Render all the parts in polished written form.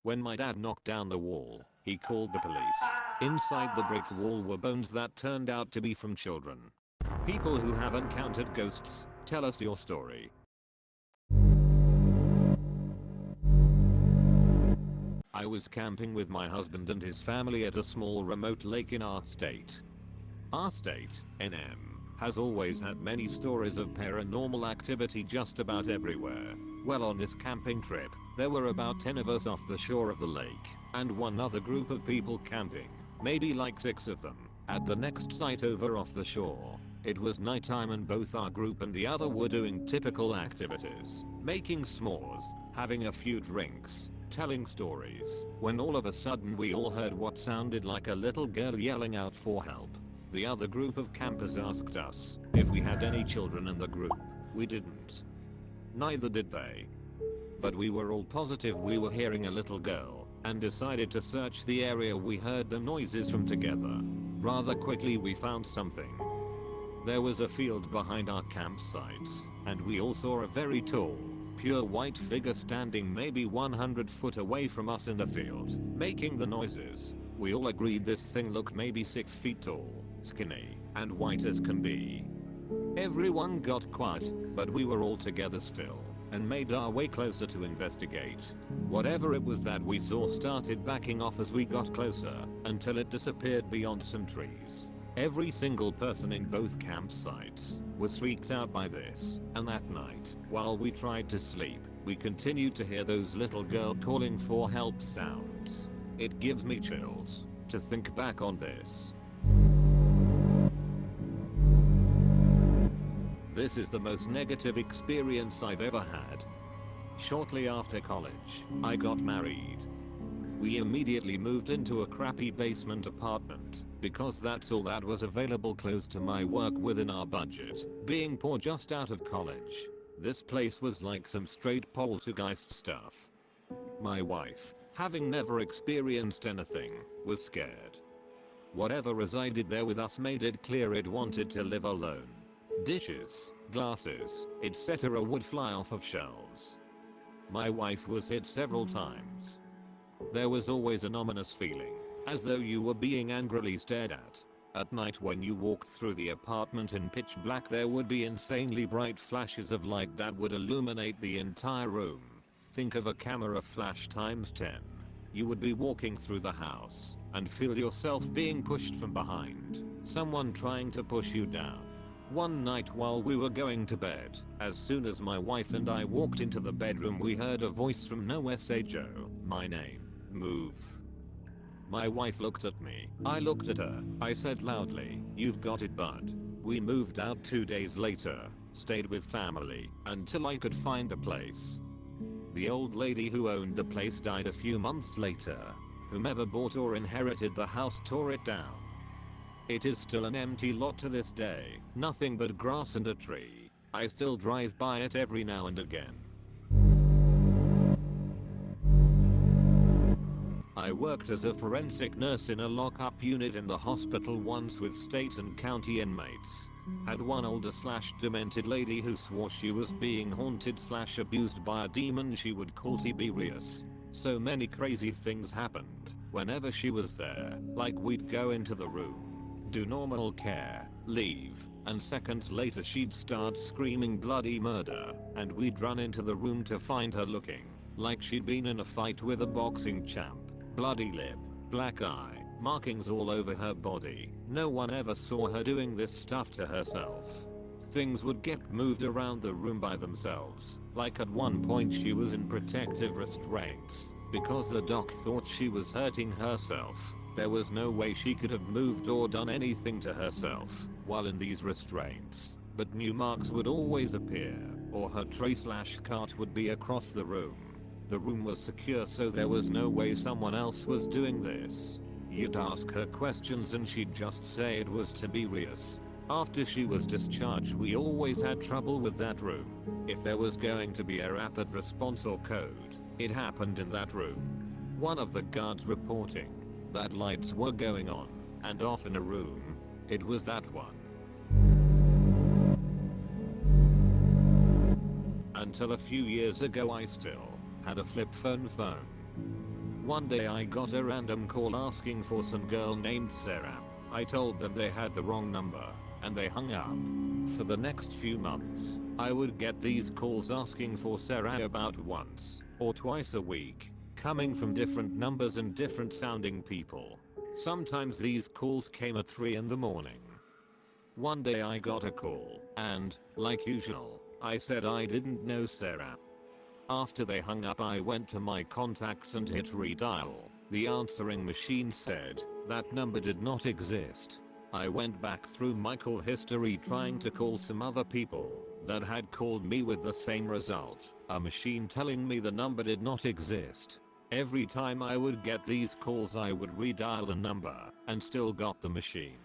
When my dad knocked down the wall, he called the police. Inside the brick wall were bones that turned out to be from children. People who have encountered ghosts, tell us your story. I was camping with my husband and his family at a small remote lake in our state. Our state, NM, has always had many stories of paranormal activity just about everywhere. Well, on this camping trip, there were about 10 of us off the shore of the lake, and one other group of people camping, maybe like 6 of them, at the next site over off the shore. It was nighttime and both our group and the other were doing typical activities, making s'mores, having a few drinks, telling stories, when all of a sudden we all heard what sounded like a little girl yelling out for help. The other group of campers asked us if we had any children in the group. We didn't. Neither did they. But we were all positive we were hearing a little girl, and decided to search the area we heard the noises from together. Rather quickly we found something. There was a field behind our campsites, and we all saw a very tall, pure white figure standing maybe 100 foot away from us in the field, making the noises. We all agreed this thing looked maybe 6 feet tall, skinny, and white as can be. Everyone got quiet, but we were all together still, and made our way closer to investigate. Whatever it was that we saw started backing off as we got closer, until it disappeared beyond some trees. Every single person in both campsites was freaked out by this, and that night, while we tried to sleep, we continued to hear those little girl calling for help sounds. It gives me chills to think back on this. This is the most negative experience I've ever had. Shortly after college, I got married. We immediately moved into a crappy basement apartment, because that's all that was available close to my work within our budget. Being poor just out of college, this place was like some straight poltergeist stuff. My wife, having never experienced anything, was scared. Whatever resided there with us made it clear it wanted to live alone. Dishes, glasses, etc. would fly off of shelves. My wife was hit several times. There was always an ominous feeling, as though you were being angrily stared at. At night when you walked through the apartment in pitch black there would be insanely bright flashes of light that would illuminate the entire room. Think of a camera flash times 10. You would be walking through the house, and feel yourself being pushed from behind, someone trying to push you down. One night while we were going to bed, as soon as my wife and I walked into the bedroom we heard a voice from nowhere say, "Joe, my name. Move." My wife looked at me. I looked at her. I said loudly, "You've got it, bud." We moved out 2 days later, stayed with family, until I could find a place. The old lady who owned the place died a few months later. Whomever bought or inherited the house tore it down. It is still an empty lot to this day, nothing but grass and a tree. I still drive by it every now and again. I worked as a forensic nurse in a lockup unit in the hospital once with state and county inmates. Had one older / demented lady who swore she was being haunted / abused by a demon she would call Tiberius. So many crazy things happened whenever she was there, like we'd go into the room, do normal care, leave, and seconds later she'd start screaming bloody murder, and we'd run into the room to find her looking like she'd been in a fight with a boxing champ. Bloody lip, black eye, markings all over her body. No one ever saw her doing this stuff to herself. Things would get moved around the room by themselves, like at one point she was in protective restraints, because the doc thought she was hurting herself. There was no way she could have moved or done anything to herself while in these restraints, but new marks would always appear, or her tray / cart would be across the room. The room was secure so there was no way someone else was doing this. You'd ask her questions and she'd just say it was Tiberius. After she was discharged we always had trouble with that room. If there was going to be a rapid response or code, it happened in that room. One of the guards reporting that lights were going on and off in a room, it was that one. Until a few years ago I still had a flip phone. One day I got a random call asking for some girl named Sarah. I told them they had the wrong number, and they hung up. For the next few months, I would get these calls asking for Sarah about once or twice a week, coming from different numbers and different sounding people. Sometimes these calls came at 3 in the morning. One day I got a call, and, like usual, I said I didn't know Sarah. After they hung up, I went to my contacts and hit redial. The answering machine said that number did not exist. I went back through my call history trying to call some other people that had called me with the same result, a machine telling me the number did not exist. Every time I would get these calls I would redial the number and still got the machine.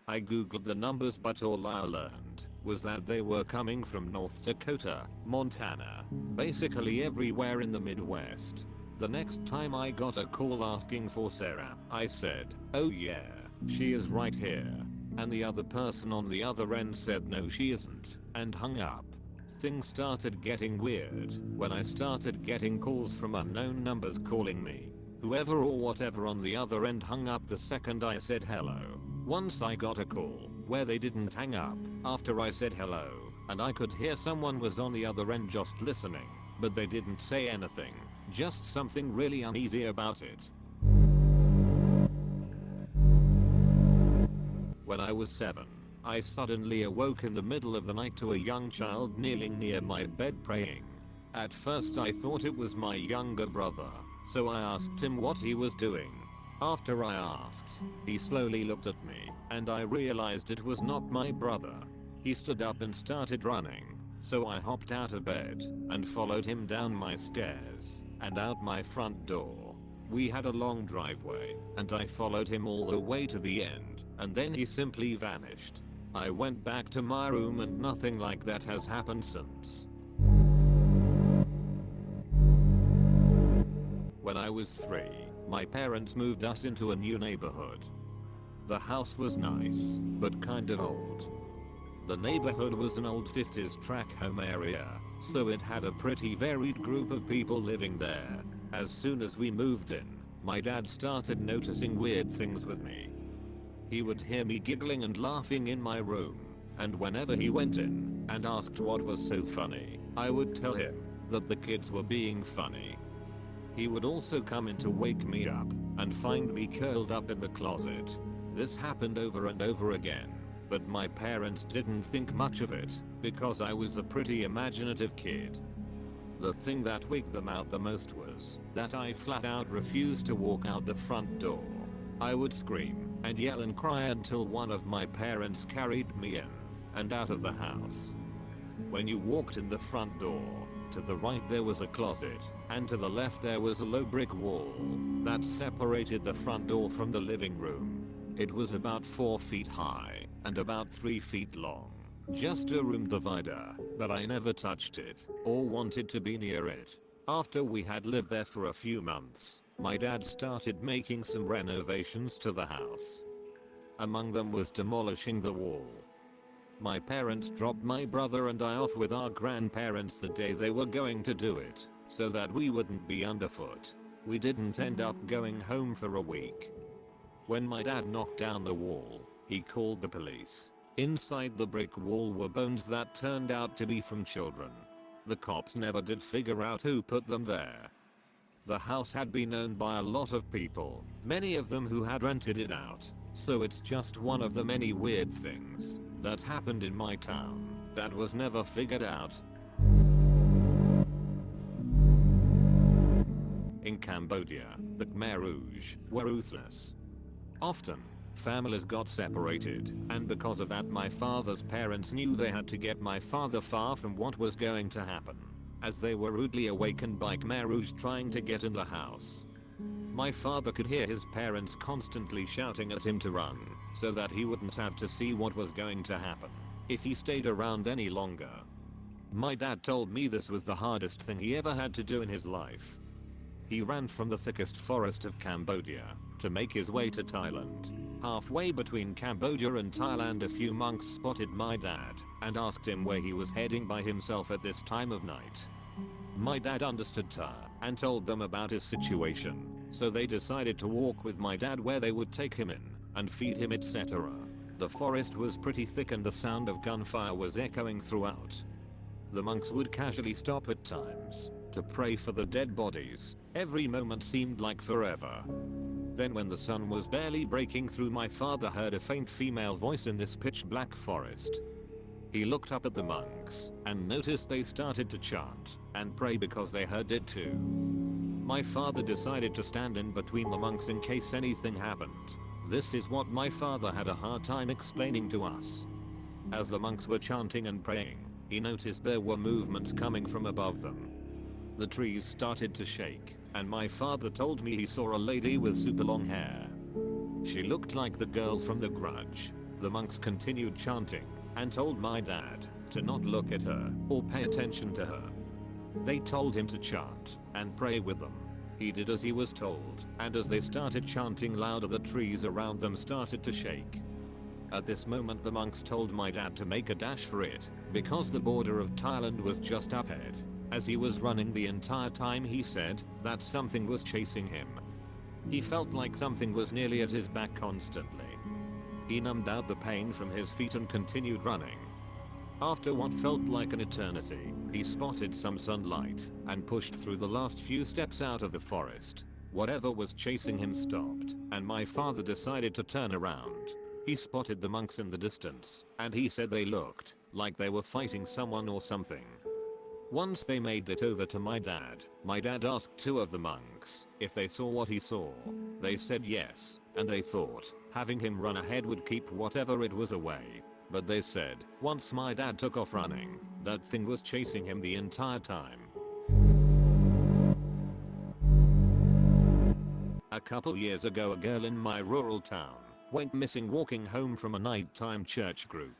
I googled the numbers, but all I learned was that they were coming from North Dakota, Montana, basically everywhere in the Midwest. The next time I got a call asking for Sarah, I said, "Oh yeah, she is right here." And the other person on the other end said no she isn't, and hung up. Things started getting weird when I started getting calls from unknown numbers calling me. Whoever or whatever on the other end hung up the second I said hello. Once I got a call where they didn't hang up after I said hello, and I could hear someone was on the other end just listening, but they didn't say anything, just something really uneasy about it. When I was 7, I suddenly awoke in the middle of the night to a young child kneeling near my bed praying. At first I thought it was my younger brother, so I asked him what he was doing. After I asked, he slowly looked at me, and I realized it was not my brother. He stood up and started running, so I hopped out of bed and followed him down my stairs and out my front door. We had a long driveway, and I followed him all the way to the end, and then he simply vanished. I went back to my room and nothing like that has happened since. When I was 3, my parents moved us into a new neighborhood. The house was nice, but kind of old. The neighborhood was an old 50s tract home area, so it had a pretty varied group of people living there. As soon as we moved in, my dad started noticing weird things with me. He would hear me giggling and laughing in my room, and whenever he went in and asked what was so funny, I would tell him that the kids were being funny. He would also come in to wake me up and find me curled up in the closet. This happened over and over again, but my parents didn't think much of it because I was a pretty imaginative kid. The thing that wigged them out the most was that I flat out refused to walk out the front door. I would scream and yell and cry until one of my parents carried me in and out of the house. When you walked in the front door, to the right there was a closet, and to the left there was a low brick wall that separated the front door from the living room. It was about 4 feet high and about 3 feet long. Just a room divider, but I never touched it or wanted to be near it. After we had lived there for a few months, my dad started making some renovations to the house. Among them was demolishing the wall. My parents dropped my brother and I off with our grandparents the day they were going to do it, so that we wouldn't be underfoot. We didn't end up going home for a week. When my dad knocked down the wall, he called the police. Inside the brick wall were bones that turned out to be from children. The cops never did figure out who put them there. The house had been owned by a lot of people, many of them who had rented it out, so it's just one of the many weird things that happened in my town that was never figured out. In Cambodia, the Khmer Rouge were ruthless. Often, families got separated, and because of that my father's parents knew they had to get my father far from what was going to happen, as they were rudely awakened by Khmer Rouge trying to get in the house. My father could hear his parents constantly shouting at him to run, so that he wouldn't have to see what was going to happen if he stayed around any longer. My dad told me this was the hardest thing he ever had to do in his life. He ran from the thickest forest of Cambodia to make his way to Thailand. Halfway between Cambodia and Thailand, a few monks spotted my dad and asked him where he was heading by himself at this time of night. My dad understood Thai and told them about his situation. so they decided to walk with my dad where they would take him in and feed him, etc. The forest was pretty thick and the sound of gunfire was echoing throughout. The monks would casually stop at times to pray for the dead bodies. Every moment seemed like forever. Then when the sun was barely breaking through, my father heard a faint female voice in this pitch black forest. He looked up at the monks and noticed they started to chant and pray because they heard it too. My father decided to stand in between the monks in case anything happened. This is what my father had a hard time explaining to us. As the monks were chanting and praying, he noticed there were movements coming from above them. The trees started to shake, and my father told me he saw a lady with super long hair. She looked like the girl from The Grudge. The monks continued chanting and told my dad to not look at her or pay attention to her. They told him to chant and pray with them. He did as he was told, and as they started chanting louder, the trees around them started to shake. At this moment the monks told my dad to make a dash for it, because the border of Thailand was just up ahead. As he was running the entire time, he said that something was chasing him. He felt like something was nearly at his back constantly. He numbed out the pain from his feet and continued running. After what felt like an eternity, he spotted some sunlight and pushed through the last few steps out of the forest. Whatever was chasing him stopped, and my father decided to turn around. He spotted the monks in the distance, and he said they looked like they were fighting someone or something. Once they made it over to my dad asked two of the monks if they saw what he saw. They said yes, and they thought having him run ahead would keep whatever it was away. But they said once my dad took off running, that thing was chasing him the entire time. A couple years ago, a girl in my rural town went missing walking home from a nighttime church group.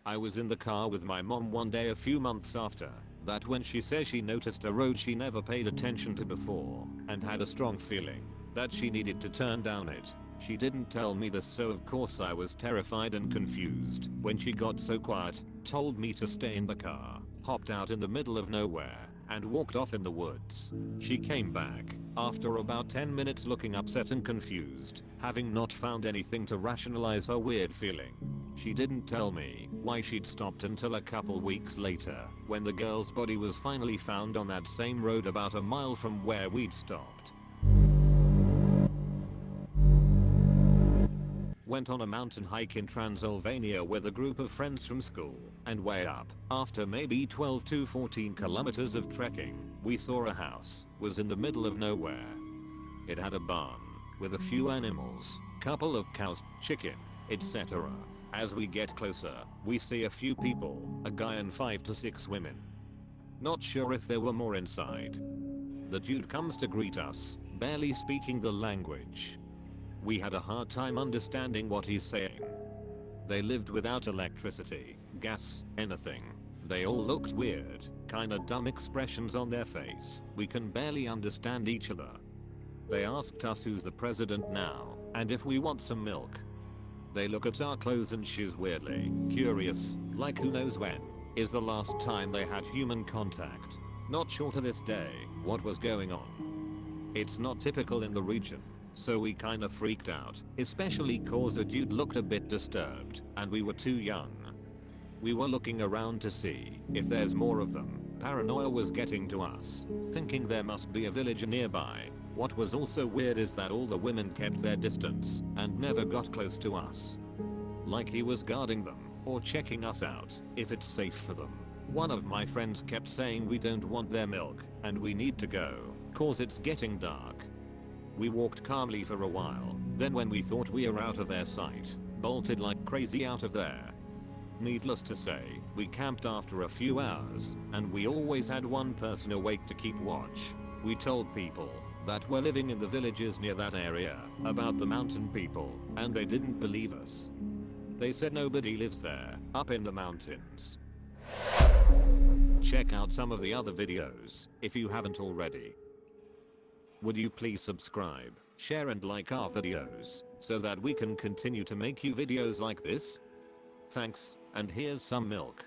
I was in the car with my mom one day a few months after that when she says she noticed a road she never paid attention to before and had a strong feeling that she needed to turn down it. She didn't tell me this, so of course I was terrified and confused. When she got so quiet, told me to stay in the car, hopped out in the middle of nowhere and walked off in the woods. She came back after about 10 minutes looking upset and confused, having not found anything to rationalize her weird feeling. She didn't tell me why she'd stopped until a couple weeks later, when the girl's body was finally found on that same road about a mile from where we'd stopped. Went on a mountain hike in Transylvania with a group of friends from school, and way up, after maybe 12 to 14 kilometers of trekking, we saw a house was in the middle of nowhere. It had a barn with a few animals, couple of cows, chicken, etc. As we get closer, we see a few people, a guy and 5 to 6 women. Not sure if there were more inside. The dude comes to greet us, barely speaking the language. We had a hard time understanding what he's saying. They lived without electricity, gas, anything. They all looked weird, kinda dumb expressions on their face. We can barely understand each other. They asked us who's the president now, and if we want some milk. They look at our clothes and shoes weirdly, curious, like who knows when is the last time they had human contact. Not sure to this day what was going on. It's not typical in the region, so we kinda freaked out, especially cause the dude looked a bit disturbed, and we were too young. We were looking around to see if there's more of them. Paranoia was getting to us, thinking there must be a village nearby. What was also weird is that all the women kept their distance and never got close to us. Like he was guarding them or checking us out if it's safe for them. One of my friends kept saying we don't want their milk and we need to go, cause it's getting dark. We walked calmly for a while, then when we thought we were out of their sight, bolted like crazy out of there. Needless to say, we camped after a few hours, and we always had one person awake to keep watch. We told people that were living in the villages near that area about the mountain people, and they didn't believe us. They said nobody lives there, up in the mountains. Check out some of the other videos, if you haven't already. Would you please subscribe, share and like our videos, so that we can continue to make you videos like this? Thanks, and here's some milk.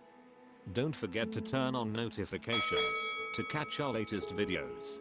Don't forget to turn on notifications to catch our latest videos.